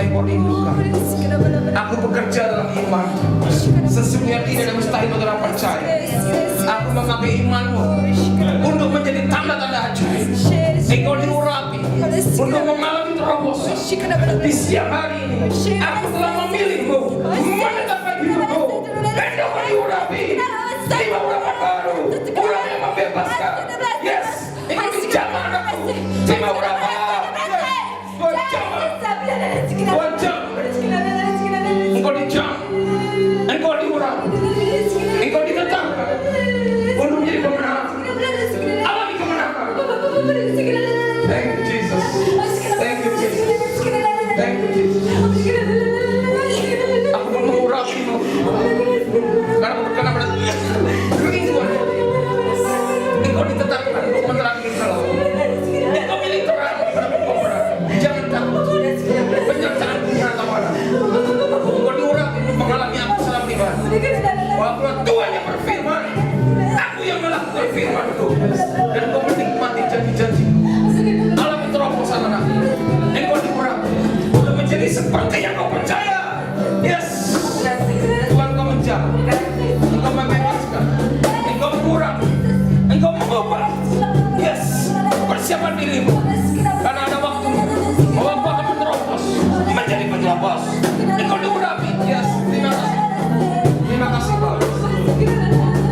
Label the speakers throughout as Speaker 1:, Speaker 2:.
Speaker 1: yang kau rindukan. Aku bekerja dalam iman. Sesungguhnya tidak ada mustahil bagi orang percaya. Aku memakai imanmu untuk menjadi tanda-tanda ajaib. Engkau diurapi untuk mengalami terobosan. Di siang hari ini aku telah memilihmu menetapkan hidupku. Engkau diurapi lima urapan baru, urapan yang membebaskan. Yes, ini pinjaman anakku. Lima urapan. Wajah. Engkau dijam, engkau diurapi, engkau ditetapkan untuk menjadi pemenang. Alami kemenangan. Thank you Jesus. Thank you Jesus. Thank you Jesus. Aku pun mengurapimu karena aku berkenan pada kerinduan. Engkau ditetapkan untuk menerangi kalau engkau milik terang pada peperangan. Jangan takut. Penyertaan punya tawaran. Engkau diurapi untuk mengalami aku salam iman. Walaupun Tuhan yang berfirman, aku yang melakukan firman-Ku, dan kau menikmati janji-janji-Ku. Alami terobosan anakku. Engkau diurapi untuk menjadi seperti yang kau percaya. Yes, Tuhan kau menjawab, engkau membebaskan, engkau mengurapi, engkau mengubah. Yes, persiapan dirimu karena ada waktu bahwa kau akan menerobos menjadi penerobos. Engkau diurapi. Yes, terima kasih. Terima kasih Pak.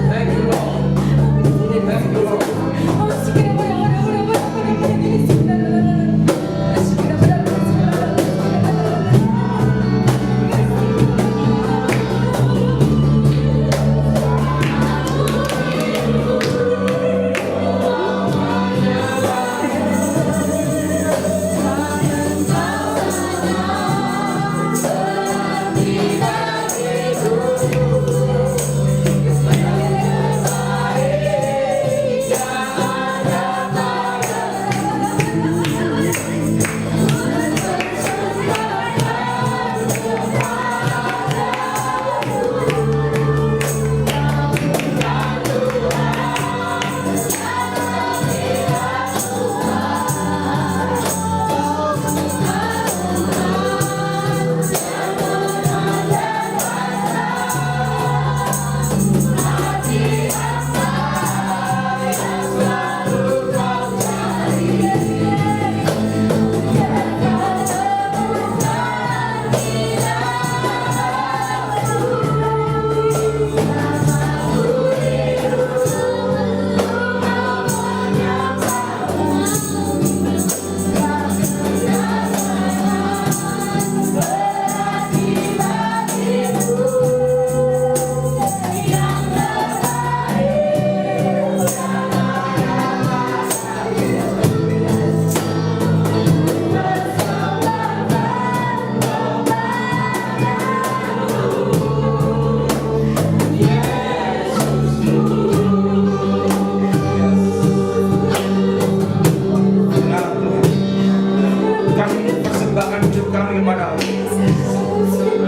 Speaker 1: Thank you Lord. Thank you Lord.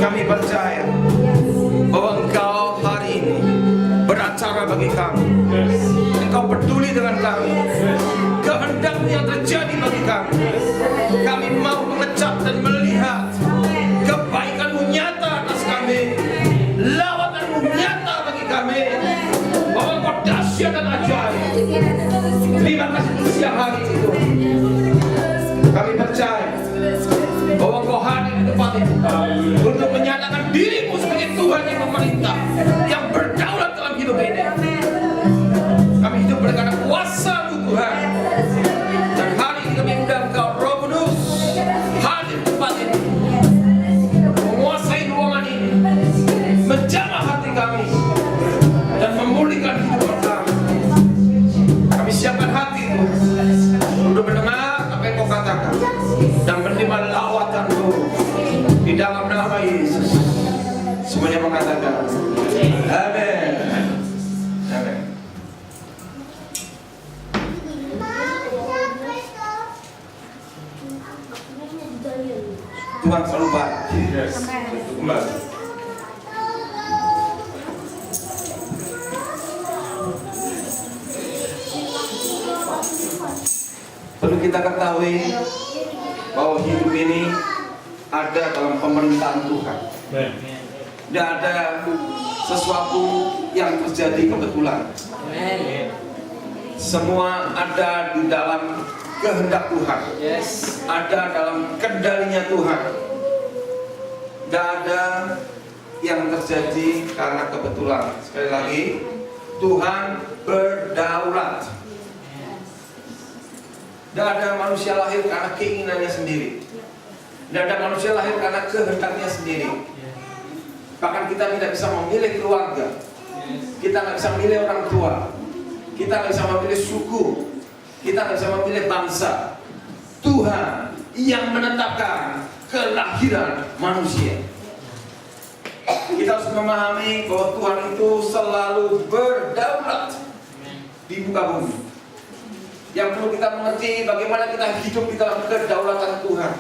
Speaker 1: Kami percaya bahwa Engkau hari ini beracara bagi kami. Engkau peduli dengan kami. Kehendak-Mu yang terjadi bagi kami. Kami mau mengecap dan melihat kebaikan-Mu nyata atas kami. Lawatan-Mu nyata bagi kami. Bahwa Engkau dahsyat dan ajaib. Terima kasih untuk siang hari itu. Kami percaya bahwa Engkau hadir di tempat ini untuk menyatakan diri-Mu sebagai Tuhan yang memerintah, yang berdaulat dalam hidup ini. Kami hidup karena kuasa-Mu Tuhan. Dan hari ini kami undang Engkau Roh Kudus hadir di tempat ini, menguasai ruangan ini, menjamah hati kami dan memulihkan hidup kami. Kami siapkan hati itu untuk mendengar apa yang Kau katakan dan menerima lawatan-Mu di dalam nama Yesus. Semuanya mengatakan amin. Amin. Tuhan selalu baik. Yes. Kembali. Perlu kita ketahui bahwa hidup ini ada dalam pemerintahan Tuhan. Tidak ada sesuatu yang terjadi kebetulan. Semua ada di dalam kehendak Tuhan. Ada dalam kendalinya Tuhan. Tidak ada yang terjadi karena kebetulan. Sekali lagi, Tuhan berdaulat. Tidak ada manusia lahir karena keinginannya sendiri. Tidak ada manusia lahir karena kehendaknya sendiri. Bahkan kita tidak bisa memilih keluarga. Kita nggak bisa memilih orang tua. Kita nggak bisa memilih suku. Kita nggak bisa memilih bangsa. Tuhan yang menetapkan kelahiran manusia. Kita harus memahami bahwa Tuhan itu selalu berdaulat di muka bumi. Yang perlu kita mengerti bagaimana kita hidup di dalam kedaulatan Tuhan,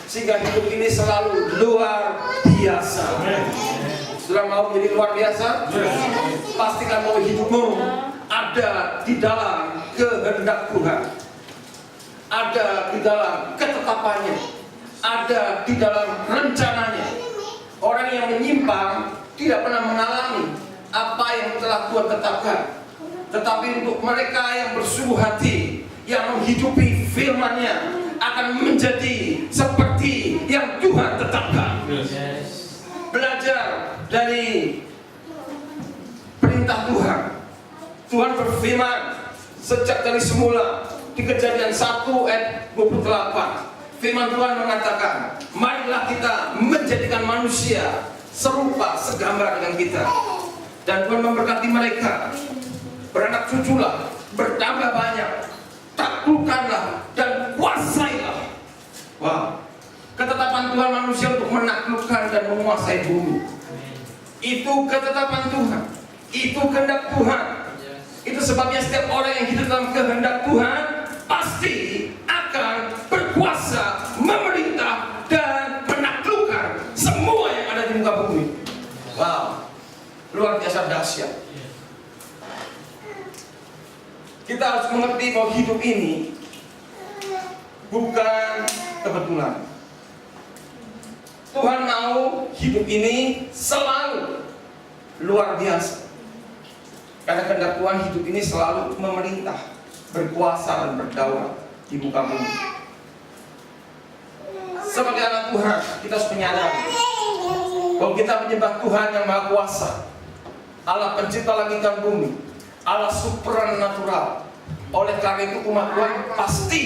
Speaker 1: sehingga hidup ini selalu luar biasa. Sudah mau menjadi luar biasa? Pastikan bahwa hidupmu ada di dalam kehendak Tuhan, ada di dalam ketetapannya, ada di dalam rencananya. Orang yang menyimpang tidak pernah mengalami apa yang telah Tuhan tetapkan. Tetapi untuk mereka yang bersungguh hati, yang menghidupi firman-Nya, akan menjadi seperti yang Tuhan tetapkan. Belajar dari perintah Tuhan. Tuhan berfirman sejak dari semula di Kejadian 1 ayat 28. Firman Tuhan mengatakan, marilah kita menjadikan manusia serupa segambar dengan kita. Dan Tuhan memberkati mereka, beranak cuculah, bertambah banyak, taklukkanlah dan kuasailah. Wow, ketetapan Tuhan manusia untuk menaklukkan dan menguasai bumi. Itu ketetapan Tuhan, itu kehendak Tuhan. Itu sebabnya setiap orang yang hidup dalam kehendak Tuhan pasti akan berkuasa, memerintah dan menaklukkan semua yang ada di muka bumi. Wow, luar biasa dahsyat. Kita harus mengerti bahwa hidup ini bukan kebetulan. Tuhan mau hidup ini selalu luar biasa. Karena kehendak Tuhan hidup ini selalu memerintah, berkuasa dan berdaulat di muka bumi. Sebagai anak Tuhan, kita harus menyadari bahwa kita menyembah Tuhan yang Maha Kuasa, Allah pencipta langit dan bumi, Allah supranatural. Oleh karena itu umat Tuhan pasti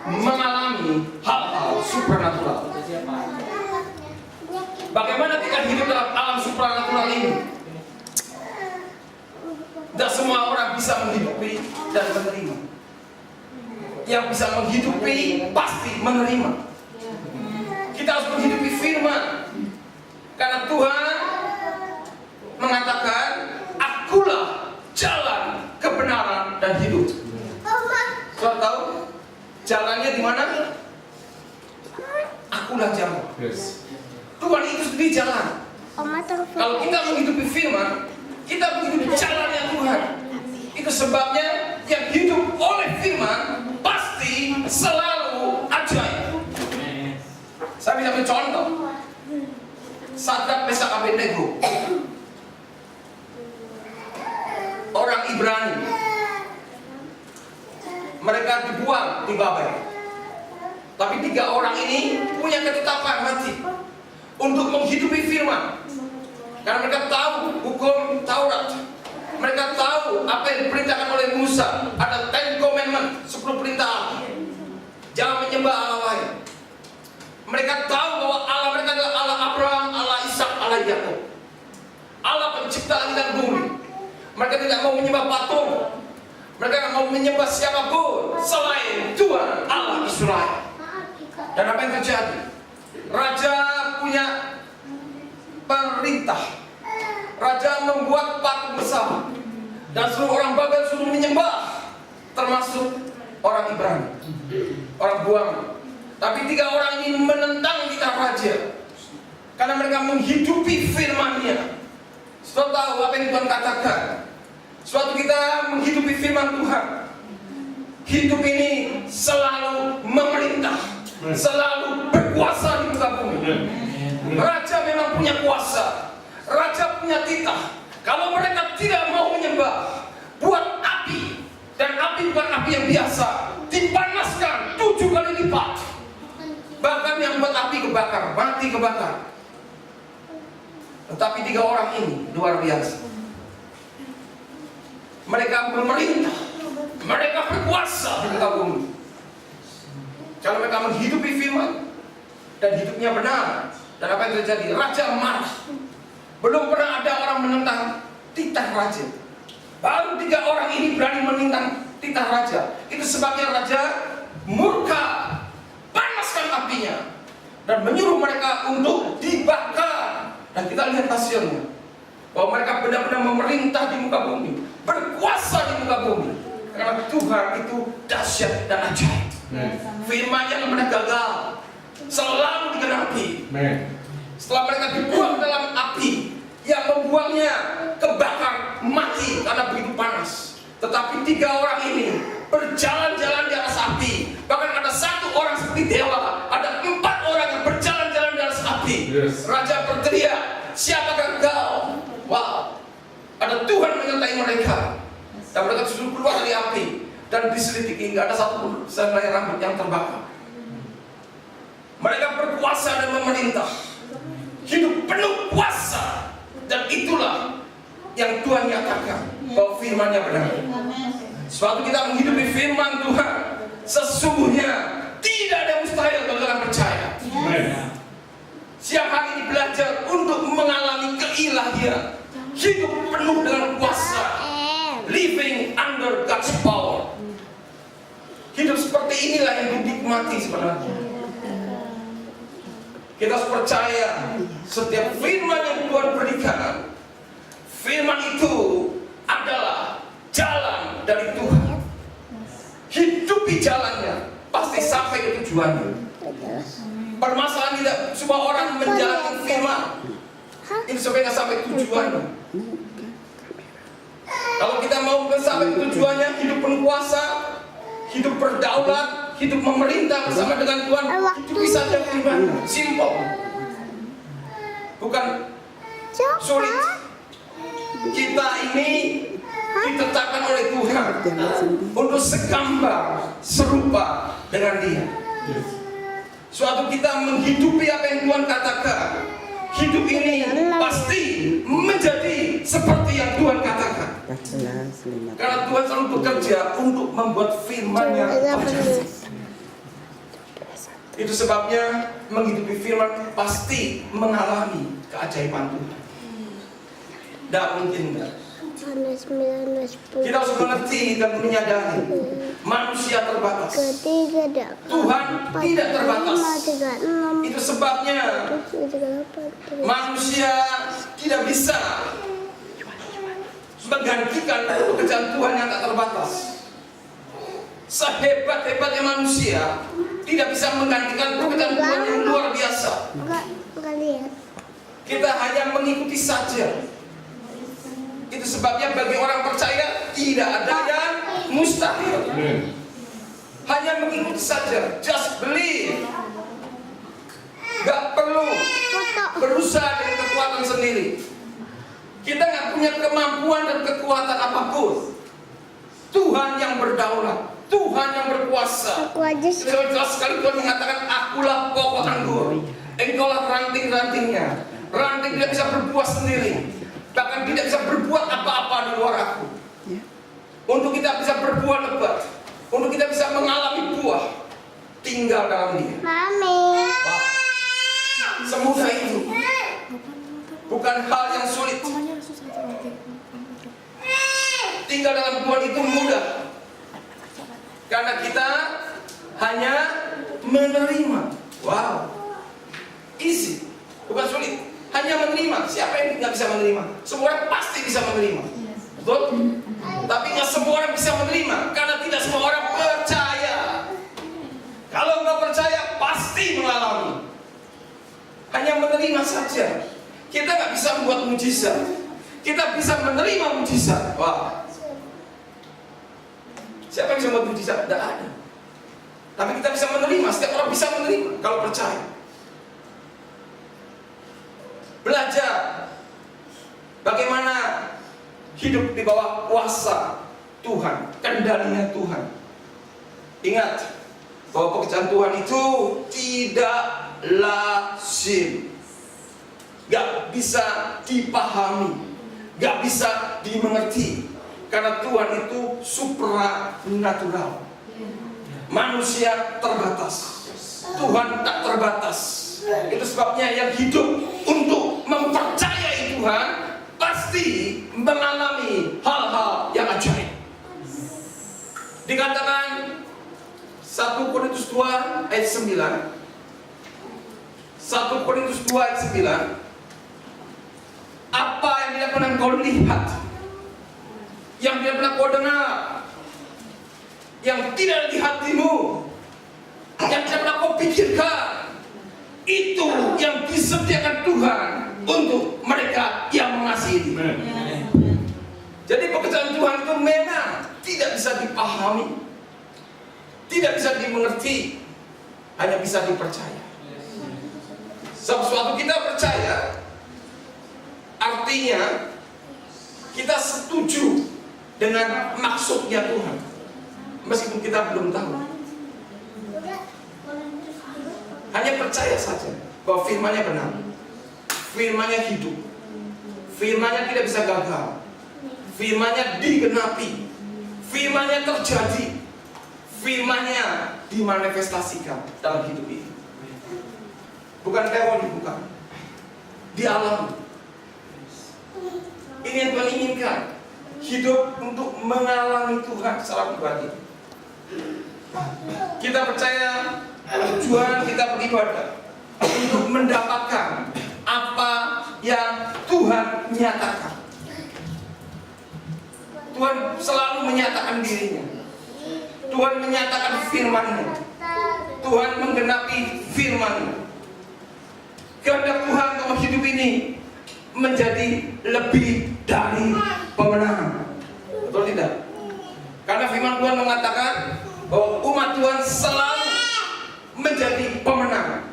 Speaker 1: mengalami hal-hal supranatural. Bagaimana kita hidup dalam alam supranatural ini? Tidak semua orang bisa menghidupi dan menerima. Yang bisa menghidupi pasti menerima. Kita harus menghidupi firman, karena Tuhan mengatakan, akulah jalan, kebenaran dan hidup. Saudara tahu jalannya di mana? Akulah jalan. Tuhan itu sendiri jalan. Kalau kita menghidupi firman, kita menghidupi jalannya Tuhan. Itu sebabnya yang hidup oleh firman pasti selalu ajaib. Saya bisa ambil contoh. Sadrak, Mesak, Abednego, orang Ibrani, mereka dibuang di Babel. Tapi 3 orang ini punya ketetapan hati untuk menghidupi firman. Karena mereka tahu hukum Taurat. Mereka tahu apa yang diperintahkan oleh Musa. Ada 10 commandment, 10 perintah Allah. Jangan menyembah Allah lain. Mereka tahu bahwa Allah mereka adalah Allah Abraham, Allah Ishak, Allah Yakub, Allah pencipta langit dan bumi. Mereka tidak mau menyembah patung. Mereka tidak mau menyembah siapapun selain Tuhan Allah Israel. Dan apa yang terjadi? Raja punya perintah. Raja membuat patung besar, dan seluruh orang Babel suruh menyembah, termasuk orang Ibrani, orang buang. Tapi 3 orang ini menentang kitab raja, karena mereka menghidupi firman-Nya. Saudara tahu apa yang Tuhan katakan? Suatu kita menghidupi firman Tuhan, hidup ini selalu memerintah, selalu berkuasa di muka bumi. Raja memang punya kuasa. Raja punya titah. Kalau mereka tidak mau menyembah, buat api. Dan api bukan api yang biasa, dipanaskan 7 kali lipat. Bahkan yang buat api kebakar, mati kebakar. Tetapi 3 orang ini luar biasa. Mereka memerintah, mereka berkuasa di muka bumi. Kalau mereka menghidupi firman dan hidupnya benar, dan apa yang terjadi? Raja marah. Belum pernah ada orang menentang titah raja. Baru 3 orang ini berani menentang titah raja. Itu sebabnya raja murka, panaskan apinya, dan menyuruh mereka untuk dibakar. Dan kita lihat hasilnya, bahwa mereka benar-benar memerintah di muka bumi, berkuasa di muka bumi. Karena Tuhan itu dahsyat dan ajaib. Firman-Nya yang pernah gagal selalu digenapi. Setelah mereka dibuang dalam api, yang membuangnya kebakar, mati karena begitu panas. Tetapi 3 orang ini berjalan-jalan di atas api. Bahkan ada 1 orang seperti dewa, ada 4 orang yang berjalan-jalan di atas api. Raja berteriak, siapakah engkau? Wow, ada Tuhan menyertai mereka. Dan mereka sudah keluar dari api dan diselidiki, nggak ada satu selai rambut yang terbakar. Mereka berkuasa dan memerintah, hidup penuh kuasa. Dan itulah yang Tuhan nyatakan, bahwa firman-Nya benar. Suatu kita menghidupi firman Tuhan, sesungguhnya tidak ada mustahil bagi orang percaya. Siang hari ini belajar untuk mengalami keilahian, hidup penuh dengan kuasa, living under God's power. Hidup seperti inilah yang dinikmati sebenarnya. Kita harus percaya setiap firman yang Tuhan berikan, firman itu adalah jalan dari Tuhan. Hidupi jalannya, pasti sampai ke tujuannya. Permasalahan tidak semua orang menjalani firman ini supaya nggak sampai tujuannya. Kalau kita mau sampai tujuannya, hidup penuh kuasa, hidup berdaulat, hidup memerintah bersama dengan Tuhan, itu bisa jadi firman. Simple, bukan sulit. Kita ini ditetapkan oleh Tuhan untuk segambar, serupa dengan Dia. Suatu kita menghidupi apa yang Tuhan katakan, hidup ini pasti menjadi seperti yang Tuhan katakan. Karena Tuhan selalu bekerja untuk membuat firman-Nya terjadi. Itu sebabnya menghidupi firman pasti mengalami keajaiban Tuhan. Tidak mungkin enggak. Kita harus mengerti dan menyadari manusia terbatas, Tuhan tidak terbatas. Itu sebabnya manusia tidak bisa menggantikan pekerjaan Tuhan yang tak terbatas. Sehebat-hebatnya manusia tidak bisa menggantikan pekerjaan Tuhan yang luar biasa. Kita hanya mengikuti saja. Itu sebabnya bagi orang percaya tidak ada yang mustahil. Hanya mengikuti saja, just believe. Gak perlu berusaha dengan kekuatan sendiri. Kita gak punya kemampuan dan kekuatan apapun. Tuhan yang berdaulat, Tuhan yang berkuasa. Itu jelas sekali Tuhan mengatakan, akulah pokok anggur, engkaulah ranting-rantingnya. Ranting tidak bisa berbuah sendiri, bahkan tidak bisa berbuat apa-apa di luar aku. Untuk kita bisa berbuah lebat, untuk kita bisa mengalami buah, tinggal dalam Dia. Mami. Semudah itu, bukan hal yang sulit. Tinggal dalam Tuhan itu mudah, karena kita hanya menerima. Wow, easy, bukan sulit. Hanya menerima. Siapa yang nggak bisa menerima? Semua orang pasti bisa menerima, betul? Tapi nggak semua orang bisa menerima, karena tidak semua orang percaya. Kalau nggak percaya, pasti mengalami. Hanya menerima saja. Kita nggak bisa membuat mujizat. Kita bisa menerima mujizat. Wah, siapa yang bisa membuat mujizat? Tidak ada. Tapi kita bisa menerima. Setiap orang bisa menerima kalau percaya. belajar bagaimana hidup di bawah kuasa Tuhan, kendalinya Tuhan. Ingat bahwa pekerjaan Tuhan itu tidak lazim, gak bisa dipahami, gak bisa dimengerti, karena Tuhan itu supranatural. Manusia terbatas, Tuhan tak terbatas. Itu sebabnya yang hidup untuk mempercayai Tuhan pasti mengalami hal-hal yang ajaib. Dikatakan 1 Korintus 2 ayat 9, 1 Korintus 2 ayat 9, apa yang tidak pernah kau lihat, yang tidak pernah kau dengar, yang tidak di hatimu, yang tidak pernah kau pikirkan, itu yang disediakan Tuhan untuk mereka yang mengasihi Dia. Jadi pekerjaan Tuhan itu memang tidak bisa dipahami, tidak bisa dimengerti, hanya bisa dipercaya. Sesuatu kita percaya, artinya kita setuju dengan maksudnya Tuhan, meskipun kita belum tahu. Hanya percaya saja bahwa firman-Nya benar, firman-Nya hidup, firman-Nya tidak bisa gagal, firman-Nya digenapi, firman-Nya terjadi, firman-Nya dimanifestasikan dalam hidup ini. Bukan teori, bukan, dialami. Ini yang Tuhan inginkan, hidup untuk mengalami Tuhan secara pribadi. Kita percaya tujuan kita beribadah untuk mendapatkan apa yang Tuhan nyatakan. Tuhan selalu menyatakan dirinya, Tuhan menyatakan firman-Nya, Tuhan menggenapi firman-Nya. Kehendak Tuhan dalam hidup ini menjadi lebih dari pemenang. Betul tidak? Karena firman Tuhan mengatakan bahwa umat Tuhan selalu menjadi pemenang.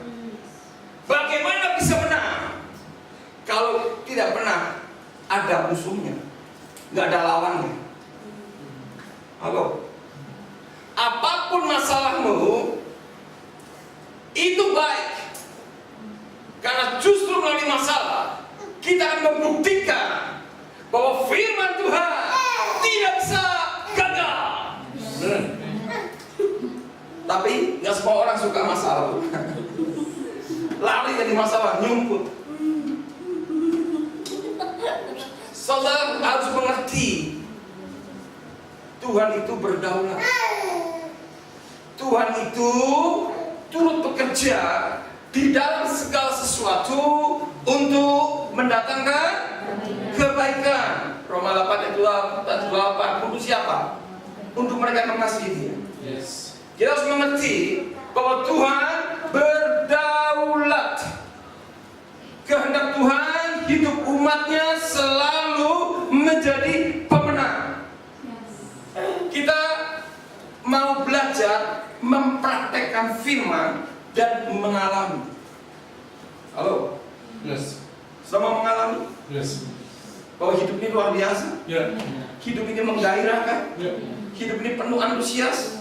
Speaker 1: Bagaimana bisa menang kalau tidak pernah ada musuhnya, nggak ada lawannya? Halo? Apapun masalahmu itu baik, karena justru melalui masalah kita akan membuktikan bahwa firman Tuhan tidak bisa gagal. Tapi nggak semua orang suka masalah. Lari dari masalah, nyumput. Saudara harus mengerti, Tuhan itu berdaulat. Tuhan itu turut bekerja di dalam segala sesuatu untuk mendatangkan kebaikan. Roma 8 ayat 28. Untuk siapa? Untuk mereka yang mengasihi Dia. Yes. Kita harus mengerti bahwa Tuhan berdaulat. Kehendak Tuhan hidup umatnya selalu menjadi pemenang. Kita mau belajar mempraktekkan firman dan mengalami. Halo?
Speaker 2: Yes.
Speaker 1: Sama mengalami?
Speaker 2: Yes.
Speaker 1: Bahwa hidup ini luar biasa.
Speaker 2: Yeah.
Speaker 1: Hidup ini menggairahkan.
Speaker 2: Yeah.
Speaker 1: Hidup ini penuh antusias.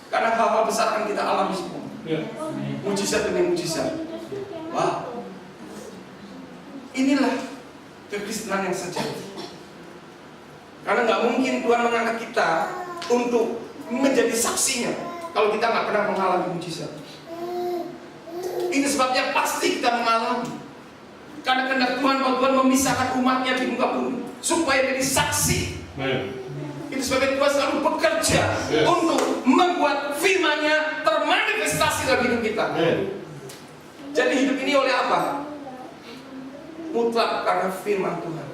Speaker 1: Karena hal-hal besar akan kita alami semua.
Speaker 2: Yeah.
Speaker 1: Mujizat demi mujizat. Wah. Inilah kekristenan yang sejati. Karena nggak mungkin Tuhan mengangkat kita untuk menjadi saksinya kalau kita nggak pernah mengalami mujizat. Ini sebabnya pasti kita mengalami. Karena kehendak Tuhan bahwa Tuhan memisahkan umatnya di muka bumi supaya jadi saksi. Itu sebabnya Tuhan selalu bekerja untuk membuat firman-Nya termanifestasi dalam hidup kita. Jadi hidup ini oleh apa? Mutlak karena firman Tuhan.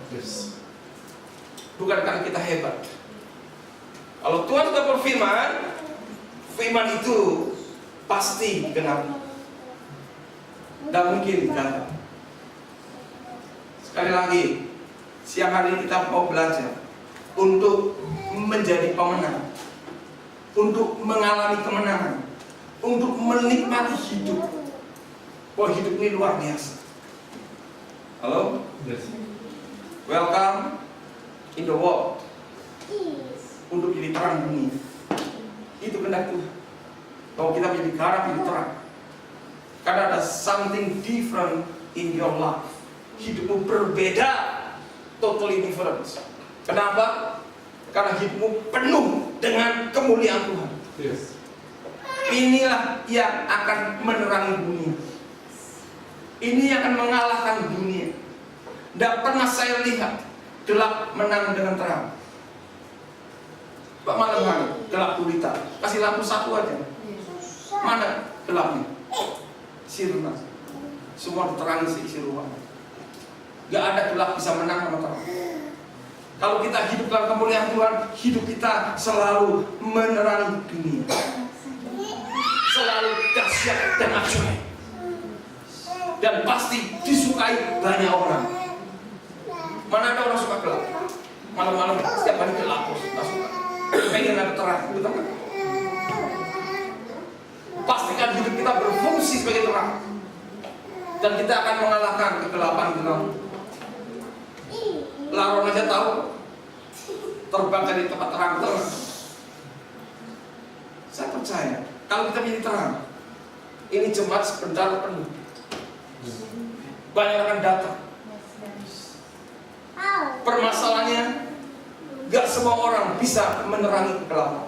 Speaker 1: Bukan karena kita hebat. Kalau Tuhan sudah berfirman, firman itu pasti digenapi. Tidak mungkin gagal. Sekali lagi, siang hari ini kita mau belajar untuk menjadi pemenang, untuk mengalami kemenangan, untuk menikmati hidup. Bahwa hidup ini luar biasa. Halo? Welcome in the world. Untuk jadi terang dunia. Itu kehendak Tuhan. Bahwa kita menjadi garam yang terang. Karena ada something different in your life. Hidupmu berbeda, totally different. Kenapa? Karena hidupmu penuh dengan kemuliaan Tuhan.
Speaker 2: Yes.
Speaker 1: Inilah yang akan menerangi dunia. Ini yang akan mengalahkan dunia. Tidak pernah saya lihat gelap menang dengan terang. Pak malam hari gelap gulita. Kasih lampu satu aja. Mana gelapnya? Sirna. Semua diterangi seisi ruangan. Gak ada gelap bisa menang sama terang. Kalau kita hidup dalam kemuliaan Tuhan, hidup kita selalu menerangi dunia. Selalu dahsyat dan ajaib. Dan pasti disukai banyak orang. Mana ada orang suka gelap? Malam-malam setiap hari gelap, tak suka. Pengen ada terang, betul kan? Pastikan hidup kita berfungsi sebagai terang. Dan kita akan mengalahkan kegelapan gelap. Laron aja tahu terbang dari tempat terang-terang. Saya percaya kalau kita menjadi terang, ini jemaat sebentar penuh. Banyak akan datang. Permasalahannya, gak semua orang bisa menerangi kegelapan.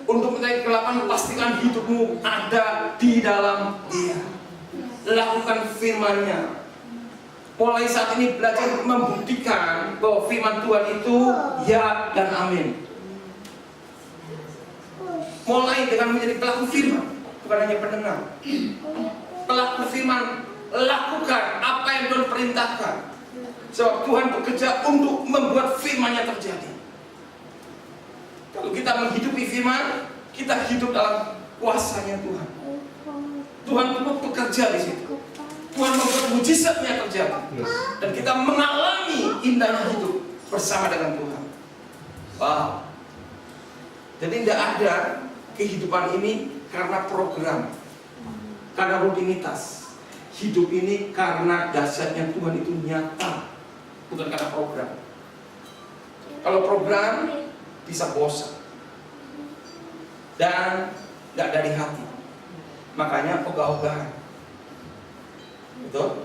Speaker 1: Untuk menerangi kegelapan, pastikan hidupmu ada di dalam Dia. Lakukan firman-Nya. Mulai saat ini belajar membuktikan bahwa firman Tuhan itu ya dan amin. Mulai dengan menjadi pelaku firman, bukan hanya pendengar. Pelaku firman, lakukan apa yang Tuhan perintahkan. Sebab Tuhan bekerja untuk membuat firman-Nya terjadi. Kalau kita menghidupi firman, kita hidup dalam kuasanya Tuhan. Tuhan bekerja di situ. Tuhan membuat mujizatnya terjadi. Dan kita mengalami indahnya hidup bersama dengan Tuhan. Wow. Jadi tidak ada kehidupan ini karena program, karena rutinitas. Hidup ini karena dahsyatnya Tuhan itu nyata, bukan karena program. Kalau program bisa bosan dan nggak dari hati, makanya ogah-ogahan. Betul?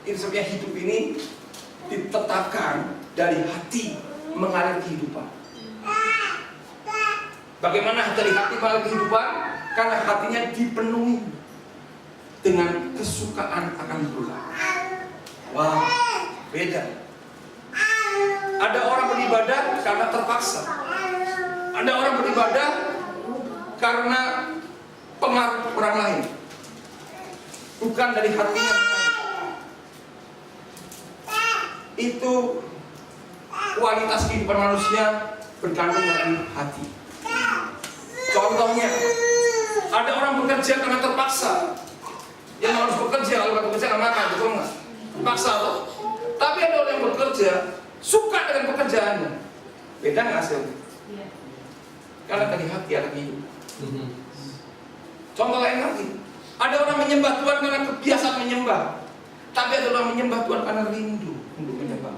Speaker 1: Itu sebabnya hidup ini ditetapkan dari hati mengalir kehidupan. Bagaimana dari hati mengalir kehidupan? Karena hatinya dipenuhi dengan kesukaan akan Tuhan. Wah, beda. Ada orang beribadah karena terpaksa. Ada orang beribadah karena pengaruh orang lain, bukan dari hatinya. Itu kualitas kehidupan manusia bergantung dari hati. Contohnya, ada orang bekerja karena terpaksa. Yang harus bekerja, kalau nggak bekerja nggak makan, betul nggak? Terpaksa loh. Tapi ada orang yang bekerja suka dengan pekerjaannya. Beda nggak hasilnya? Karena dari hati ada kehidupan. Contoh lain lagi, ada orang menyembah Tuhan karena kebiasaan menyembah. Tapi ada orang menyembah Tuhan karena rindu untuk menyembah.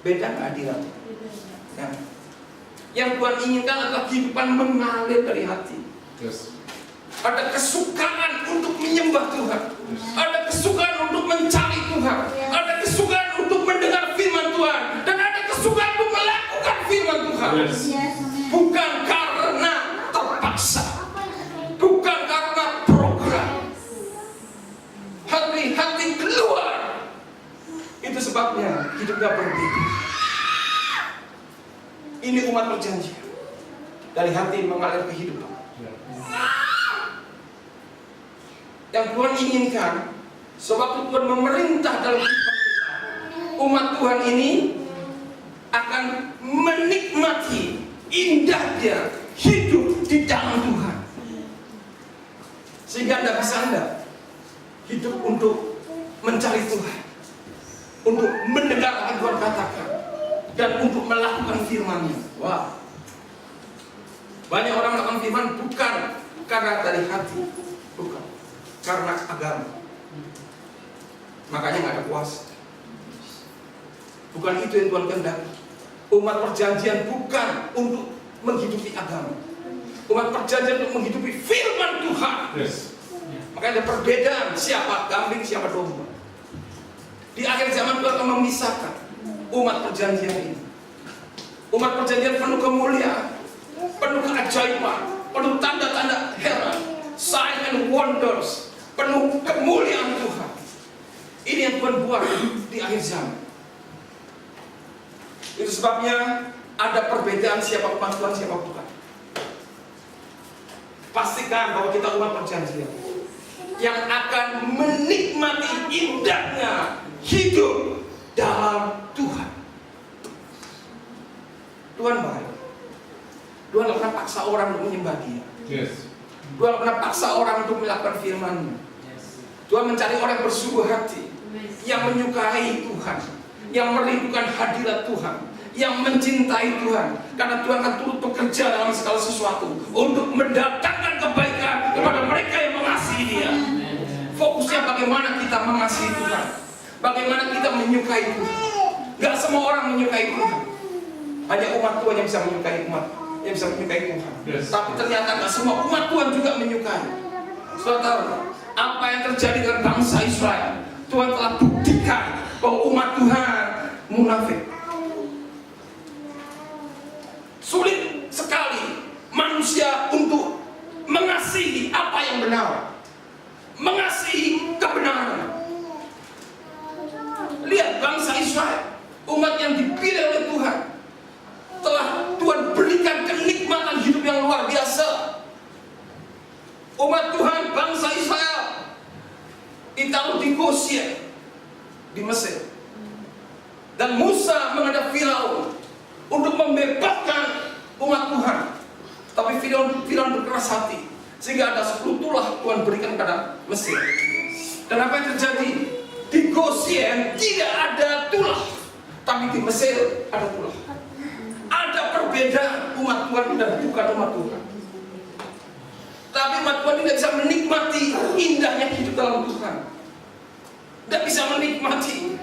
Speaker 1: Beda nggak dia? Nah, yang Tuhan inginkan adalah kehidupan mengalir dari hati.
Speaker 2: Yes.
Speaker 1: Ada kesukaan untuk menyembah Tuhan. Ada kesukaan untuk mencari Tuhan. Ada kesukaan untuk mendengar firman Tuhan. Dan ada kesukaan untuk melakukan firman Tuhan.
Speaker 2: Yes.
Speaker 1: Bukan karena terpaksa. Bukan karena program. Hati-hati keluar. Itu sebabnya hidupnya berbeda. Ini umat perjanjian. Dari hati mengalir kehidupan. Yang Tuhan inginkan, sebab Tuhan memerintah dalam kehidupan kita, umat Tuhan ini akan menikmati indahnya hidup di dalam Tuhan. Sehingga Anda bisa hidup untuk mencari Tuhan, untuk mendengar apa yang Tuhan katakan, dan untuk melakukan firman-Nya. Wah, banyak orang melakukan firman bukan karena dari hati, bukan karena agama. Makanya nggak ada kuasa. Bukan itu yang Tuhan kehendaki. Umat perjanjian bukan untuk menghidupi agama. Umat perjanjian untuk menghidupi firman Tuhan. Makanya ada perbedaan siapa kambing, siapa domba. Di akhir zaman Tuhan akan memisahkan umat perjanjian ini. Umat perjanjian penuh kemuliaan, penuh keajaiban, penuh tanda-tanda heran, sign and wonders, penuh kemuliaan Tuhan. Ini yang Tuhan buat di akhir zaman. Itu sebabnya ada perbedaan siapa umat Tuhan, siapa bukan. Pastikan bahwa kita umat perjanjian yang akan menikmati indahnya hidup dalam Tuhan. Tuhan baik. Tuhan tidak pernah paksa orang untuk menyembah Dia. Tuhan tidak pernah paksa orang untuk melakukan firman-Nya. Tuhan mencari orang yang bersungguh hati, yang menyukai Tuhan, yang merindukan hadirat Tuhan, yang mencintai Tuhan. Karena Tuhan akan turut bekerja dalam segala sesuatu untuk mendatangkan kebaikan kepada mereka yang mengasihi Dia. Fokusnya bagaimana kita mengasihi Tuhan, bagaimana kita menyukai Tuhan. Gak semua orang menyukai Tuhan. Hanya umat Tuhan yang bisa menyukai umat, yang bisa menyukai Tuhan. Tapi ternyata gak semua umat Tuhan juga menyukai. Saudara tahu apa yang terjadi dengan bangsa Israel? Tuhan telah buktikan bahwa umat Tuhan munafik. Sulit sekali manusia untuk mengasihi apa yang benar, mengasihi kebenaran. Lihat bangsa Israel, umat yang dipilih oleh Tuhan, telah Tuhan berikan kenikmatan hidup yang luar biasa. Umat Tuhan, bangsa Israel ditaruh di Goshen di Mesir, dan Musa menghadap Firaun untuk membebaskan umat Tuhan. Tapi Firaun berkeras hati, sehingga ada 10 tulah Tuhan berikan kepada Mesir. Dan apa yang terjadi? Di Goshen tidak ada tulah, tapi di Mesir ada tulah. Ada perbedaan umat Tuhan dan bukan umat Tuhan. Tapi umat Tuhan tidak bisa menikmati indahnya hidup dalam Tuhan. Tidak bisa menikmati.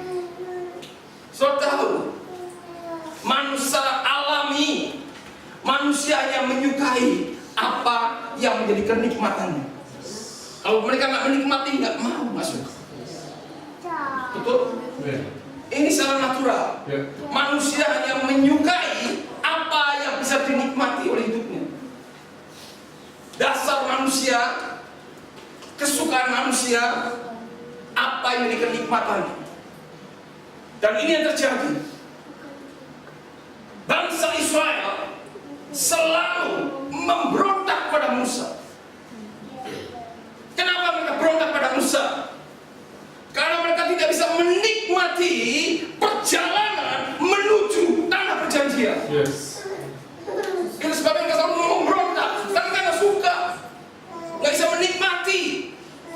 Speaker 1: Saudara tahu, manusia alami, manusia yang menyukai apa yang menjadi kenikmatannya. Kalau mereka nggak menikmati, nggak mau masuk. Betul? Ini secara natural. Manusia hanya menyukai apa yang bisa dinikmati oleh hidupnya. Dasar manusia, kesukaan manusia, apa yang menjadi kenikmatannya. Dan ini yang terjadi. Bangsa Israel selalu memberontak pada Musa. Kenapa mereka berontak pada Musa? Karena mereka tidak bisa menikmati perjalanan menuju tanah perjanjian. Itu sebabnya mereka selalu memberontak, karena mereka nggak suka, nggak bisa menikmati.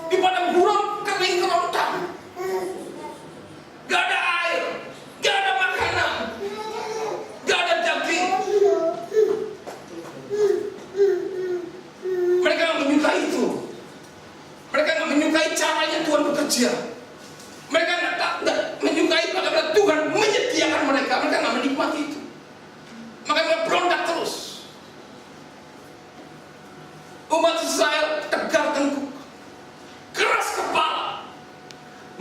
Speaker 1: Di padang gurun kering kerontang, gak ada air, gak ada makanan, gak ada daging. Mereka nggak menyukai itu. Mereka nggak menyukai caranya Tuhan bekerja. Mereka nggak menyukai bagaimana Tuhan menyediakan mereka. Mereka nggak menikmati itu. Maka mereka berontak terus. Umat Israel tegar tengkuk, keras kepala.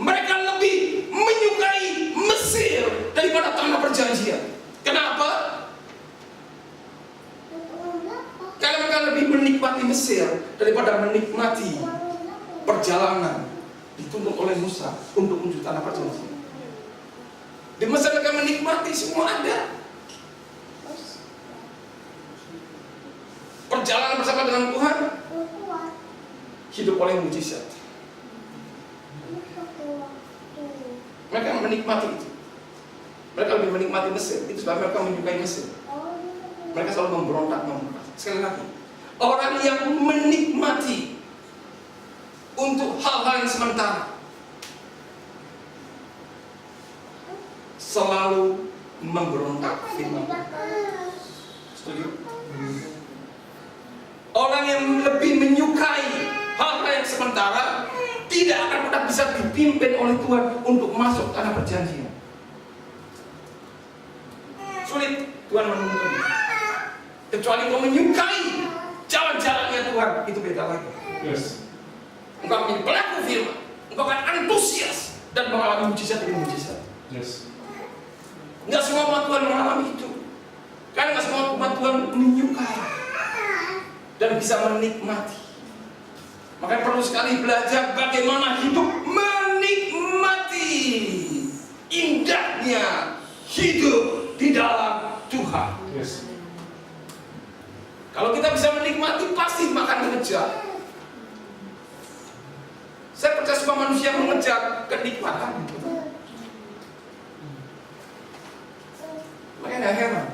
Speaker 1: Mereka lebih menyukai Mesir daripada tanah perjanjian. Kenapa? Karena mereka lebih menikmati Mesir daripada menikmati perjalanan dituntut oleh Musa untuk menuju tanah perjanjian. Di Mesir mereka menikmati semua ada. Perjalanan bersama dengan Tuhan, hidup oleh mujizat. Mereka menikmati itu. Mereka lebih menikmati Mesir. Itu sebab mereka menyukai Mesir. Mereka selalu memberontak. Sekali lagi, orang yang menikmati untuk hal-hal yang sementara selalu memberontak firman Tuhan. Setuju? Orang yang lebih menyukai hal-hal yang sementara tidak akan pernah bisa dipimpin oleh Tuhan untuk masuk tanah perjanjian. Sulit Tuhan menuntun. Kecuali kau menyukai jalan-jalannya Tuhan, itu beda lagi.
Speaker 2: Yes.
Speaker 1: Engkau menjadi pelaku firman, engkau akan antusias dan mengalami mujizat demi mujizat.
Speaker 2: Yes.
Speaker 1: Enggak semua umat Tuhan mengalami itu. Karena enggak semua umat Tuhan menyukai dan bisa menikmati. Makanya perlu sekali belajar bagaimana hidup menikmati indahnya hidup di dalam Tuhan.
Speaker 2: Yes.
Speaker 1: Kalau kita bisa menikmati, pasti makan mengejar. Saya percaya semua manusia mengejar kenikmatan. Makanya gak heran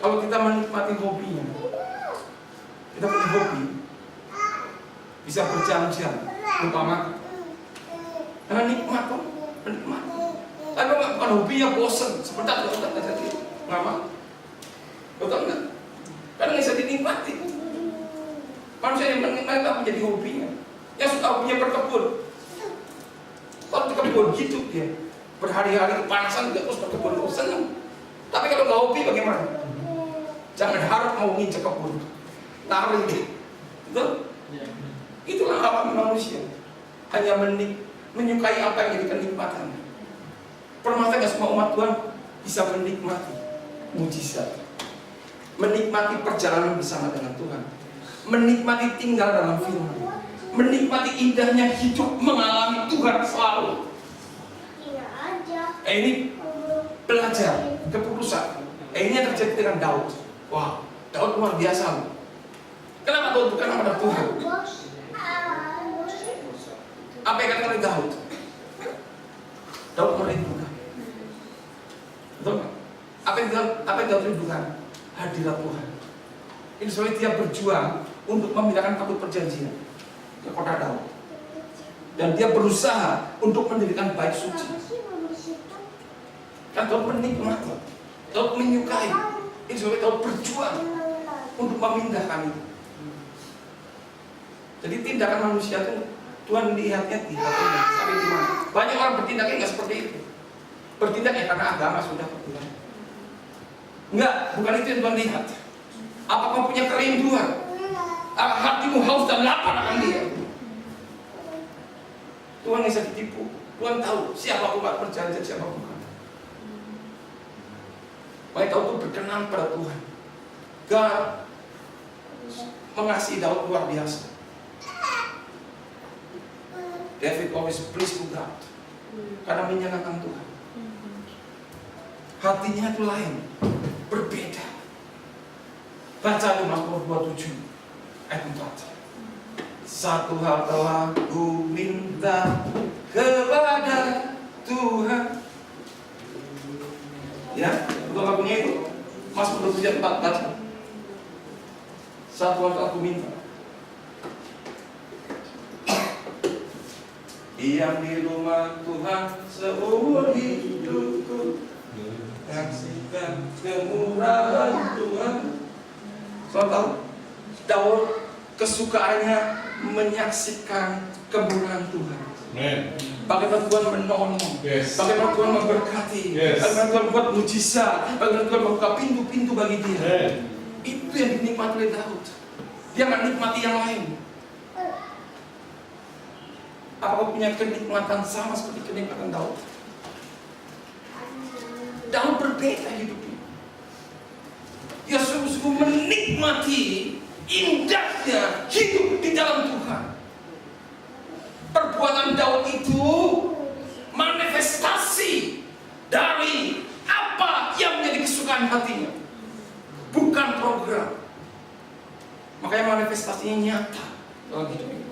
Speaker 1: kalau kita menikmati hobinya. Kita punya hobi, bisa berjam-jam lupa makan. Karena nikmat kok, menikmat. Tapi bukan hobinya bosan, seperti itu udah jadi nggak mau. Betul nggak? Karena nggak bisa dinikmati. Manusia yang menikmati apa menjadi hobinya. Yang suka hobinya berkebun. Kalau di kebun gitu dia berhari-hari kepanasan juga terus berkebun terus senang. Tapi kalau nggak hobi bagaimana? Jangan harap mau nginjek kebun. Tarik, betul? Itulah alam manusia. Hanya menyukai apa yang jadi kenikmatan. Permasalahan nggak semua umat Tuhan bisa menikmati mujizat, menikmati perjalanan bersama dengan Tuhan, menikmati tinggal dalam firman, menikmati indahnya hidup mengalami Tuhan selalu. Ini belajar keputusan. Ini yang terjadi dengan Daud. Wah, Daud luar biasa. Kenapa Daud bukan nama Tuhan? Apa yang katakan oleh Daud? Daud merindukan. Betul nggak? Apa yang Daud rindukan? Hadirat Tuhan. Ini soalnya dia berjuang untuk memindahkan tabut perjanjian ke kota Daud. Dan dia berusaha untuk mendirikan bait suci. Kan Daud menikmati, Daud menyukai. Ini soalnya Daud berjuang untuk memindahkan itu. Jadi tindakan manusia itu Tuhan lihatnya di hatinya sampai di mana. Banyak orang bertindaknya nggak seperti itu. Bertindaknya karena agama sudah berbulan. Enggak, bukan itu yang Tuhan lihat. Apa kau punya kerinduan? Hatimu haus dan lapar akan Dia. Tuhan bisa ditipu. Tuhan tahu siapa umat perjanjian, siapa bukan. Baik Daud itu berkenan pada Tuhan. God mengasihi Daud luar biasa. David always pleased to God karena menyenangkan Tuhan. Hatinya itu lain, berbeda. Baca di Mazmur 27 ayat 4. Satu hal telah ku minta kepada Tuhan. Ya, betul lagunya itu. Mazmur 27 ayat 4 baca. Satu hal telah ku minta. Diam di rumah Tuhan seumur hidupku, saksikan kemurahan Tuhan. Soal tahu, Daud kesukaannya menyaksikan kemurahan Tuhan. Bagaimana Tuhan menolong, bagaimana Tuhan memberkati, bagaimana Tuhan buat mujizat, bagaimana Tuhan membuka pintu-pintu bagi dia. Itu yang dinikmati oleh Daud. Dia nggak nikmati yang lain. Apa punya kenikmatan sama seperti kenikmatan Daud? Daud berbeda hidupnya. Dia sungguh-sungguh menikmati indahnya hidup di dalam Tuhan. Perbuatan Daud itu manifestasi dari apa yang menjadi kesukaan hatinya, bukan program. Makanya manifestasinya nyata dalam hidup ini.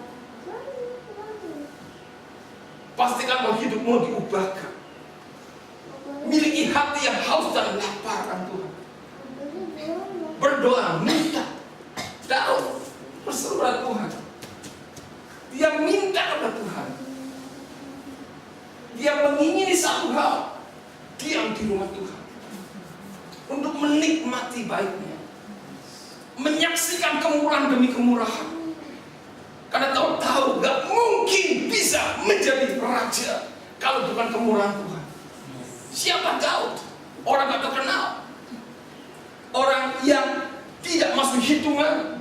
Speaker 1: Pastikan bahwa hidupmu diubahkan. Miliki hati yang haus dan lapar akan Tuhan. Berdoa, minta. Daud berseru pada Tuhan. Dia minta kepada Tuhan. Dia mengingini satu hal, diam di rumah Tuhan untuk menikmati baiknya, menyaksikan kemurahan demi kemurahan. Karena tahu gak mungkin bisa menjadi raja kalau bukan kemurahan Tuhan. Siapa Daud? Orang gak terkenal, orang yang tidak masuk hitungan.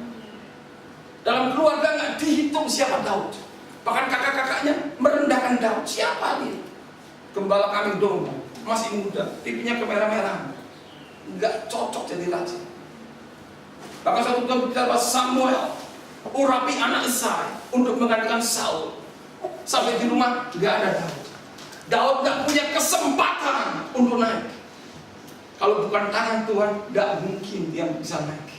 Speaker 1: Dalam keluarga gak dihitung siapa Daud. Bahkan kakak-kakaknya merendahkan Daud. Siapa dia? Gembala kambing domba, masih muda, pipinya kemerah-merah, gak cocok jadi raja. Bahkan satu ketika Samuel urapi anak Isai untuk menggantikan Saul. Sampai di rumah gak ada Daud. Daud gak punya kesempatan untuk naik. Kalau bukan tangan Tuhan, gak mungkin dia bisa naik.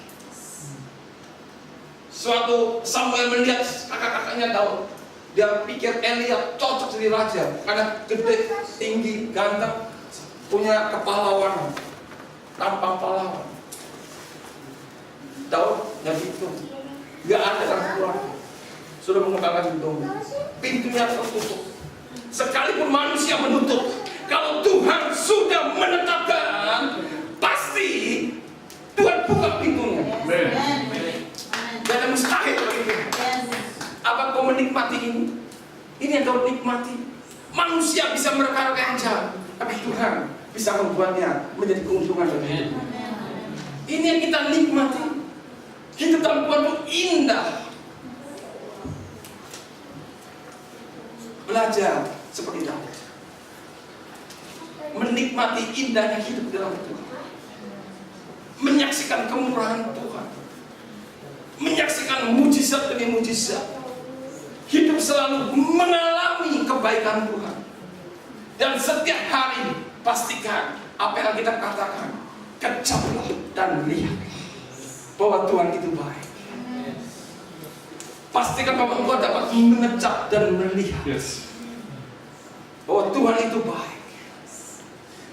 Speaker 1: Suatu Samuel melihat kakak-kakaknya Daud, dia pikir Eliab cocok jadi raja karena gede, tinggi, ganteng, punya kepahlawanan, tampang pahlawan. Daud gak gitu. Gak ada dalam keluarga. Sudah mengembangkan hidung. Pintunya tertutup. Sekalipun manusia menutup, kalau Tuhan sudah menetapkan, pasti Tuhan buka pintunya. Gak ada mustahil bagi Tuhan. Apa kau menikmati ini? Ini yang kau nikmati. Manusia bisa mereka-reka yang jahat, tapi Tuhan bisa membuatnya menjadi keuntungan bagi kita. Ini yang kita nikmati. Hidup dalam Tuhan itu indah. Belajar seperti Daud, menikmati indahnya hidup dalam Tuhan, menyaksikan kemurahan Tuhan, menyaksikan mujizat demi mujizat, hidup selalu mengalami kebaikan Tuhan. Dan setiap hari pastikan apa yang kita katakan, kecaplah dan lihat bahwa Tuhan itu baik. Pastikan bahwa engkau dapat mengecap dan melihat bahwa Tuhan itu baik.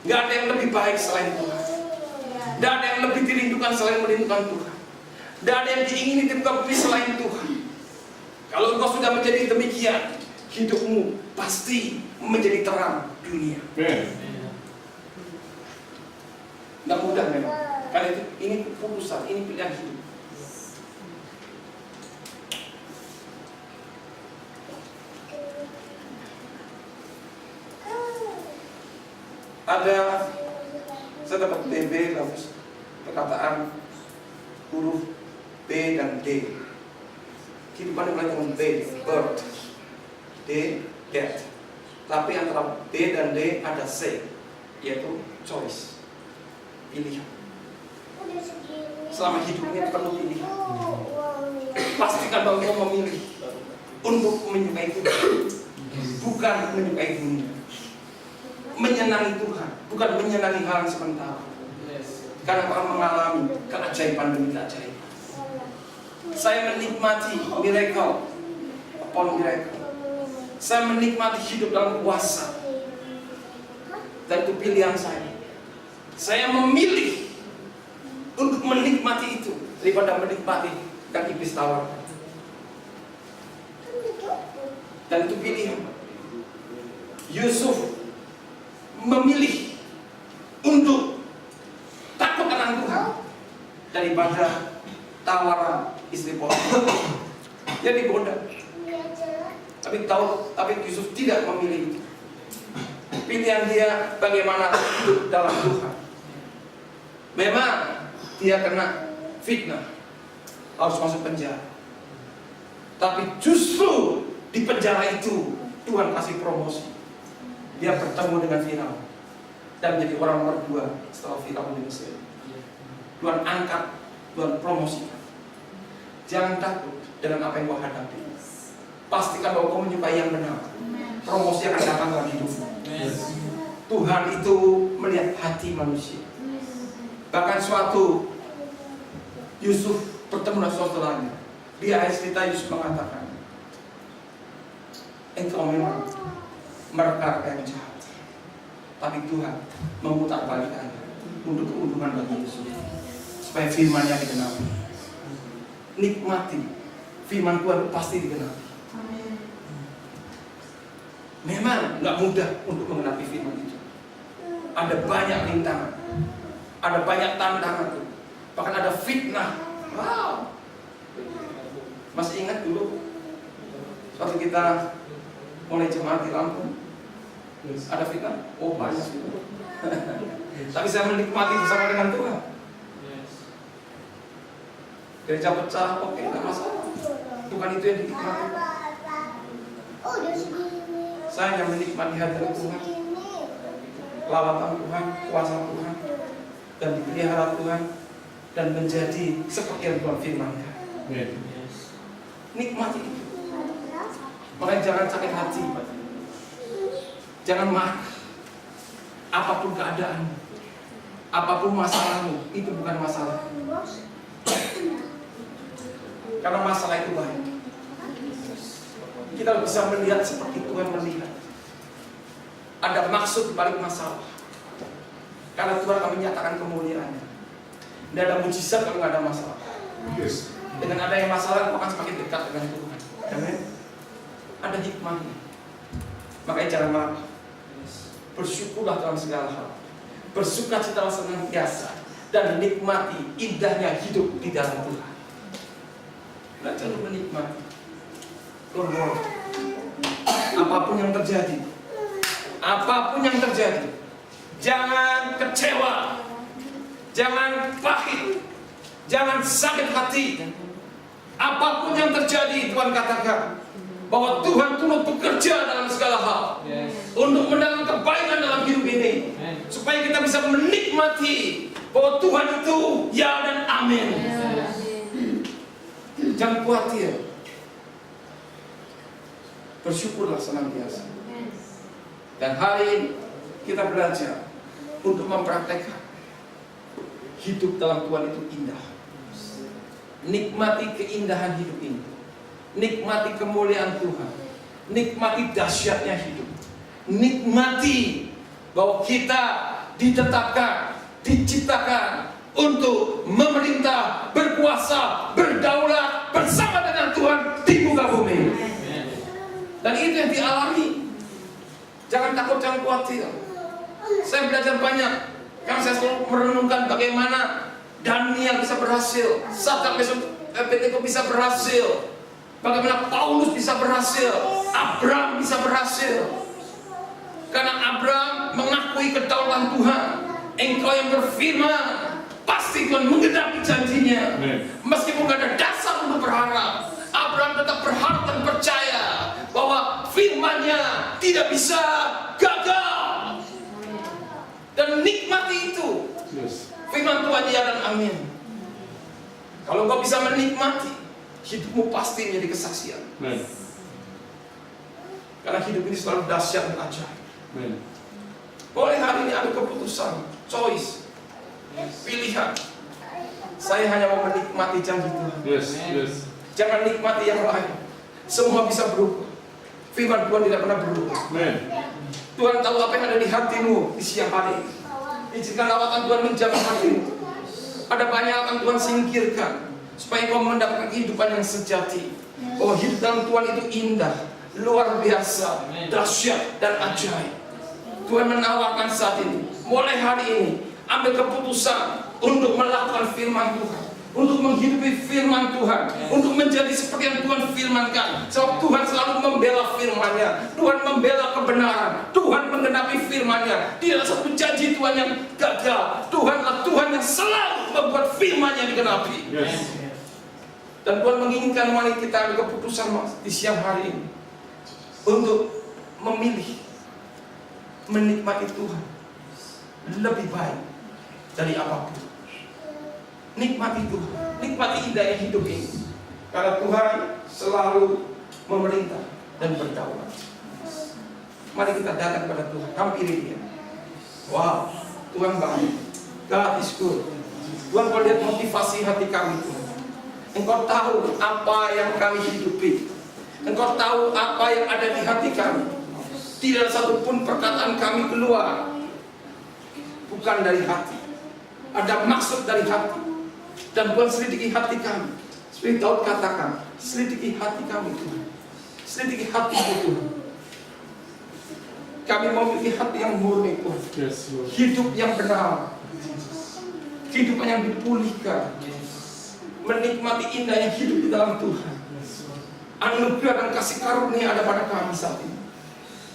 Speaker 1: Gak ada yang lebih baik selain Tuhan. Gak ada yang lebih dirindukan selain merindukan Tuhan. Gak ada yang diingini dipenuhi selain Tuhan. Kalau engkau sudah menjadi demikian, hidupmu pasti menjadi terang dunia. Gak mudah memang. Karena itu, ini keputusan, ini pilihan hidup. Ada, saya dapat BB, lalu perkataan huruf B dan D. Kehidupan mulai dengan B, birth, D, death. Tapi antara B dan D ada C, yaitu choice, pilihan. Selama hidupnya perlu pilihan. Pastikan bahwa kau memilih untuk menyukai Tuhan, bukan menyukai dunia. Menyenangi Tuhan, bukan menyenangi hal yang sementara. Karena akan mengalami keajaiban demi keajaiban. Saya menikmati miracle upon miracle. Saya menikmati hidup dalam kuasa. Dan itu pilihan saya. Saya memilih untuk menikmati itu daripada menikmati yang iblis tawarkan. Dan itu pilihan. Yusuf memilih untuk takut akan Tuhan daripada tawaran istri Potifar. Dia digoda. Tapi Yusuf tidak memilih itu. Pilihan dia bagaimana hidup dalam Tuhan. Memang dia kena fitnah, harus masuk penjara. Tapi justru di penjara itu Tuhan kasih promosi. Dia bertemu dengan Firaun dan menjadi orang nomor 2 setelah Firaun di Mesir. Tuhan angkat, Tuhan promosikan. Jangan takut dengan apa yang kau hadapi. Pastikan bahwa kau menyukai yang benar. Promosi akan datang dalam hidupmu. Tuhan itu melihat hati manusia. Bahkan suatu Yusuf bertemu dengan saudaranya. Di akhir cerita Yusuf mengatakan, engkau memang mereka yang jahat, tapi Tuhan memutar balikannya untuk keuntungan bagi Yesus, supaya firman-Nya digenapi. Nikmati firman Tuhan, pasti digenapi. Memang nggak mudah untuk mengenapi firman itu. Ada banyak rintangan, ada banyak tantangan, bahkan ada fitnah. Wow, masih ingat dulu Waktu kita mulai jemaat di Lampung, ada fitnah? Oh banyak fitnah. Tapi saya menikmati bersama dengan Tuhan. Gereja pecah, oke, nggak masalah. Bukan itu yang dinikmati. Saya hanya menikmati hadirat Tuhan, lawatan Tuhan, kuasa Tuhan, dan dipelihara Tuhan, dan menjadi seperti yang Tuhan firmankan. Nikmati itu. Makanya jangan sakit hati, jangan marah. Apapun keadaan, apapun masalahmu, itu bukan masalah. Karena masalah itu baik. Kita bisa melihat seperti Tuhan melihat. Ada maksud di balik masalah. Karena Tuhan akan menyatakan kemuliaannya. Tidak ada mujizat kalau nggak ada masalah. Dengan adanya masalah, kau akan semakin dekat dengan Tuhan. Amin. Ada hikmahnya. Makanya jangan marah. Bersyukurlah dalam segala hal. Bersukacitalah senantiasa dan nikmati indahnya hidup di dalam Tuhan. Belajar menikmati. Apapun yang terjadi, jangan kecewa, jangan pahit, jangan sakit hati. Apapun yang terjadi, Tuhan katakan bahwa Tuhan turut bekerja dalam segala hal untuk mendatangkan kebaikan dalam hidup ini, supaya kita bisa menikmati bahwa Tuhan itu ya dan amin. Jangan khawatir, bersyukurlah senantiasa. Dan hari ini kita belajar untuk mempraktekkan hidup dalam Tuhan itu indah. Nikmati keindahan hidup ini, nikmati kemuliaan Tuhan, nikmati dahsyatnya hidup, nikmati bahwa kita ditetapkan, diciptakan untuk memerintah, berkuasa, berdaulat bersama dengan Tuhan di muka bumi. Dan itu yang dialami. Jangan takut, jangan khawatir. Saya belajar banyak, karena saya selalu merenungkan bagaimana Daniel bisa berhasil, Sadrak Abednego bisa berhasil, bagaimana Paulus bisa berhasil, Abraham bisa berhasil. Karena Abraham mengakui kedaulatan Tuhan. Engkau yang berfirman, pasti Tuhan menggenapi janjinya. Meskipun tidak ada dasar untuk berharap, Abraham tetap berharap dan percaya bahwa firman-Nya tidak bisa gagal. Dan nikmati itu. Firman Tuhan ya dan amin. Kalau kau bisa menikmati, hidupmu pasti menjadi kesaksian. Karena hidup ini selalu dahsyat dan ajaib. Boleh hari ini ada keputusan, choice, pilihan. Saya hanya mau menikmati janji Tuhan. Jangan nikmati yang lain. Semua bisa berubah. Firman Tuhan tidak pernah berubah. Tuhan tahu apa yang ada di hatimu di siang hari. Izinkan lawatan Tuhan menjaga hatimu. Ada banyak yang akan Tuhan singkirkan supaya kau mendapatkan kehidupan yang sejati. Bahwa hidup dalam Tuhan itu indah, luar biasa, dahsyat dan ajaib. Tuhan menawarkan saat ini, mulai hari ini, ambil keputusan untuk melakukan firman Tuhan, untuk menghidupi firman Tuhan, untuk menjadi seperti yang Tuhan firmankan. Sebab Tuhan selalu membela firman-Nya, Tuhan membela kebenaran, Tuhan menggenapi firman-Nya. Tidak ada satu janji Tuhan yang gagal. Tuhanlah Tuhan yang selalu membuat firman-Nya digenapi. Dan Tuhan menginginkan wanita kita ambil keputusan di siang hari ini untuk memilih menikmati Tuhan lebih baik dari apapun. Nikmati Tuhan, nikmati indahnya hidup ini. Karena Tuhan selalu memerintah dan berdaulat. Mari kita datang kepada Tuhan, hampiri Dia. Wow, Tuhan baik, God is good. Tuhan boleh lihat motivasi hati kami Tuhan. Engkau tahu apa yang kami hidupi. Engkau tahu apa yang ada di hati kami. Tidak ada satupun perkataan kami keluar bukan dari hati. Ada maksud dari hati. Dan Tuhan selidiki hati kami. Seperti Daud katakan, selidiki hati kami Tuhan. Selidiki hati Tuhan. Kami memiliki hati yang murni Tuhan. Hidup yang benar. Kehidupan yang dipulihkan. Menikmati indahnya hidup di dalam Tuhan. Anugerah dan kasih karunia ada pada kami saat ini.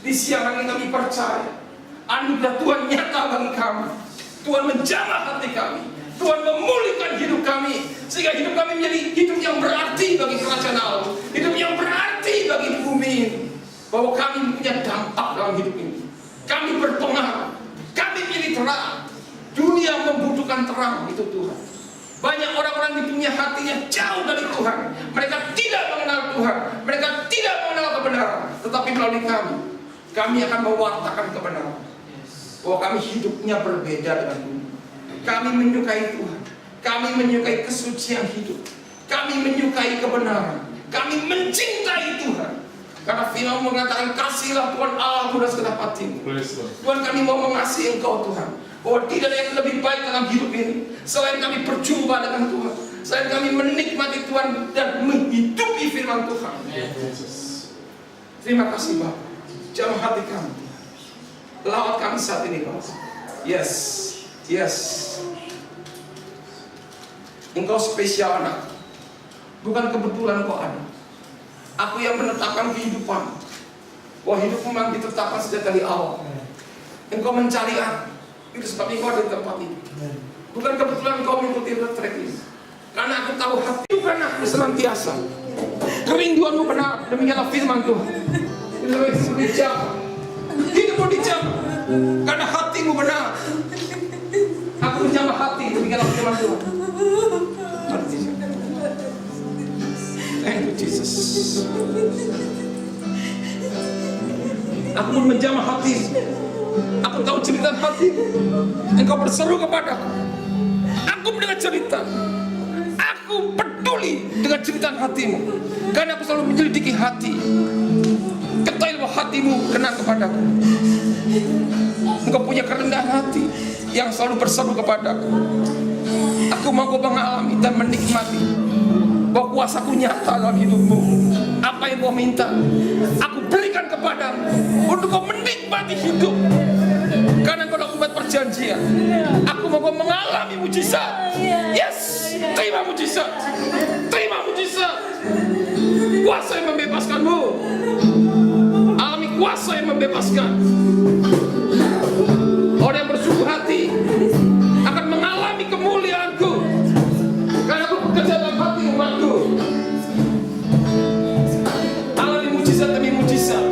Speaker 1: Di siang hari kami percaya anugerah Tuhan nyata bagi kami. Tuhan menjamah hati kami. Tuhan memulihkan hidup kami, sehingga hidup kami menjadi hidup yang berarti bagi kerajaan Allah, hidup yang berarti bagi bumi ini. Bahwa kami punya dampak dalam hidup ini. Kami berpengaruh. Kami menjadi terang. Dunia membutuhkan terang, itu Tuhan. Banyak orang-orang di dunia hatinya jauh dari Tuhan. Mereka tidak mengenal Tuhan. Mereka tidak mengenal kebenaran. Tetapi melalui kami akan mewartakan kebenaran. Bahwa kami hidupnya berbeda dengan dunia. Kami menyukai Tuhan. Kami menyukai kesucian hidup. Kami menyukai kebenaran. Kami mencintai Tuhan. Karena firman mengatakan, kasihlah Tuhan Allahmu dan segenap hatimu. Tuhan, kami mau mengasihi Engkau Tuhan. Bahwa tidak ada yang lebih baik dalam hidup ini selain kami berjumpa dengan Tuhan, selain kami menikmati Tuhan dan menghidupi firman Tuhan. Terima kasih Bapak. Jamah hati kami. Lawat kami saat ini Bapak. Yes. Engkau spesial anak. Bukan kebetulan kau ada. Aku yang menetapkan kehidupan. Bahwa hidupmu memang ditetapkan sejak dari awal. Engkau mencari aku. Itu sebab engkau ada di tempat ini. Bukan kebetulan engkau mengikuti track ini. Karena aku tahu hati bukan aku senantiasa. Kerinduanmu benar. Demikianlah firman Tuhan. Hidupmu dijawab. Hidupmu dijawab. Karena hatimu benar. Aku menjamah hati. Demikianlah firman Tuhan. Thank you Jesus. Aku pun menjamah hati. Aku tahu cerita hati. Engkau berseru kepadaku. Aku mendengar cerita. Aku peduli dengan cerita hatimu. Karena aku selalu menyelidiki hati. Ketahui bahwa hatimu kena kepadaku. Engkau punya kerendahan hati yang selalu berseru kepadaku. Aku mau mengalami dan menikmati bahwa kuasaku nyata dalam hidupmu. Apa yang kau minta, aku berikan kepadamu untuk kau menikmati hidup. Karena kau adalah umat perjanjian. Aku mau kau mengalami mujizat. Yes, terima mujizat. Terima mujizat. Kuasa yang membebaskanmu. Alami kuasa yang membebaskan. Orang yang bersungguh hati akan mengalami kemuliaanku. Karena aku bekerja dalam hati umatku. Alami mujizat demi mujizat.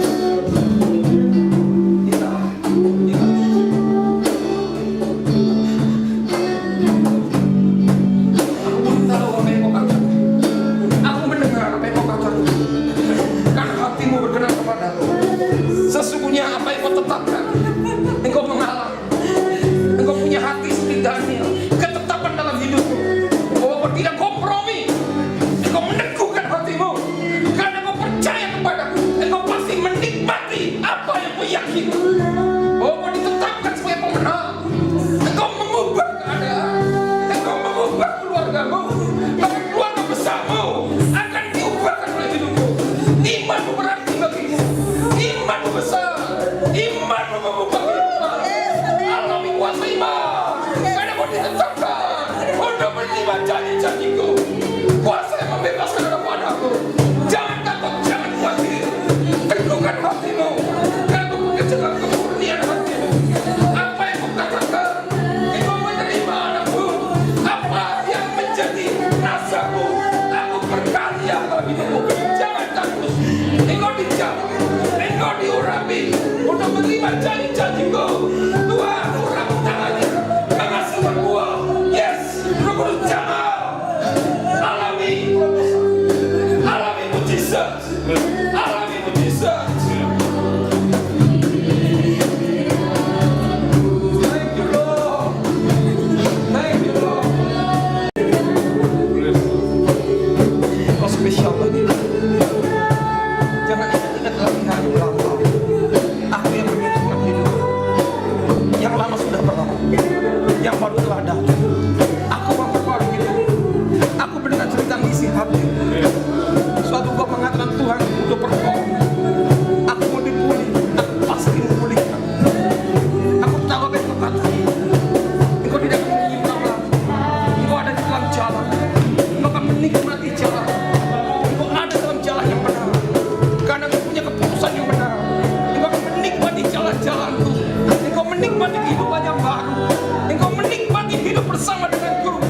Speaker 1: Aku pun tahu apa yang kau katakan. Aku mendengar apa yang kau katakan. Karena hatimu berkenan kepadaku. Sesungguhnya apa yang kau tetapkan, engkau mengalami. Engkau punya hati seperti Daniel. Ketetapan dalam hidupmu. Bahwa kau tidak kompromi. Engkau meneguhkan hatimu. Karena kau percaya kepadaku. Engkau pasti menikmati apa yang kau yakini. Bahwa kau ditetapkan sebagai pemenang. Engkau mengubah keadaan. Engkau mengubah keluargamu. Bahkan keluarga besarmu akan diubahkan oleh hidupmu. Imanmu berarti bagimu. Imanmu besar. Imanmu mengubah kehidupan. Alami kuasa iman. Karena kau ditetapkan untuk menerima janji-janjiku. Kuasa yang membebaskan ada padaku. Jangan takut, jangan khawatir. Teguhkan hatimu. Karena aku bekerja dalam kemurnian hatimu. Apa yang kau katakan, engkau menerima anakmu. Apa yang menjadi nasamu, aku berkarya dalam hidupmu. Jangan takut. Engkau dijawab. Engkau diurapi untuk menerima janji-janjiku. Tuhan urapi tangannya. Menghasilkan buah. Yes, Roh Kudus jamah. Alami mujizat. Alami mujizat. bersama denganku.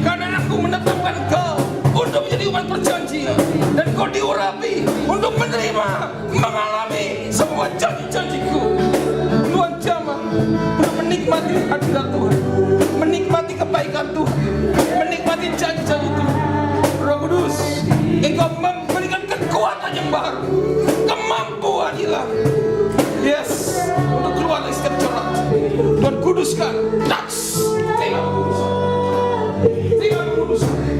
Speaker 1: Karena aku menetapkan kau untuk menjadi umat perjanjian. Dan kau diurapi untuk menerima, mengalami semua janji-janjiku. Tuhan jamah untuk menikmati hadirat Tuhan, menikmati kebaikan Tuhan, menikmati janji-janji Tuhan. Roh Kudus, Engkau memberikan kekuatan yang baru, kemampuan ilahi. Yes, untuk keluar dari setiap corak. Tuhan kuduskan, touch, tinggal kuduskan.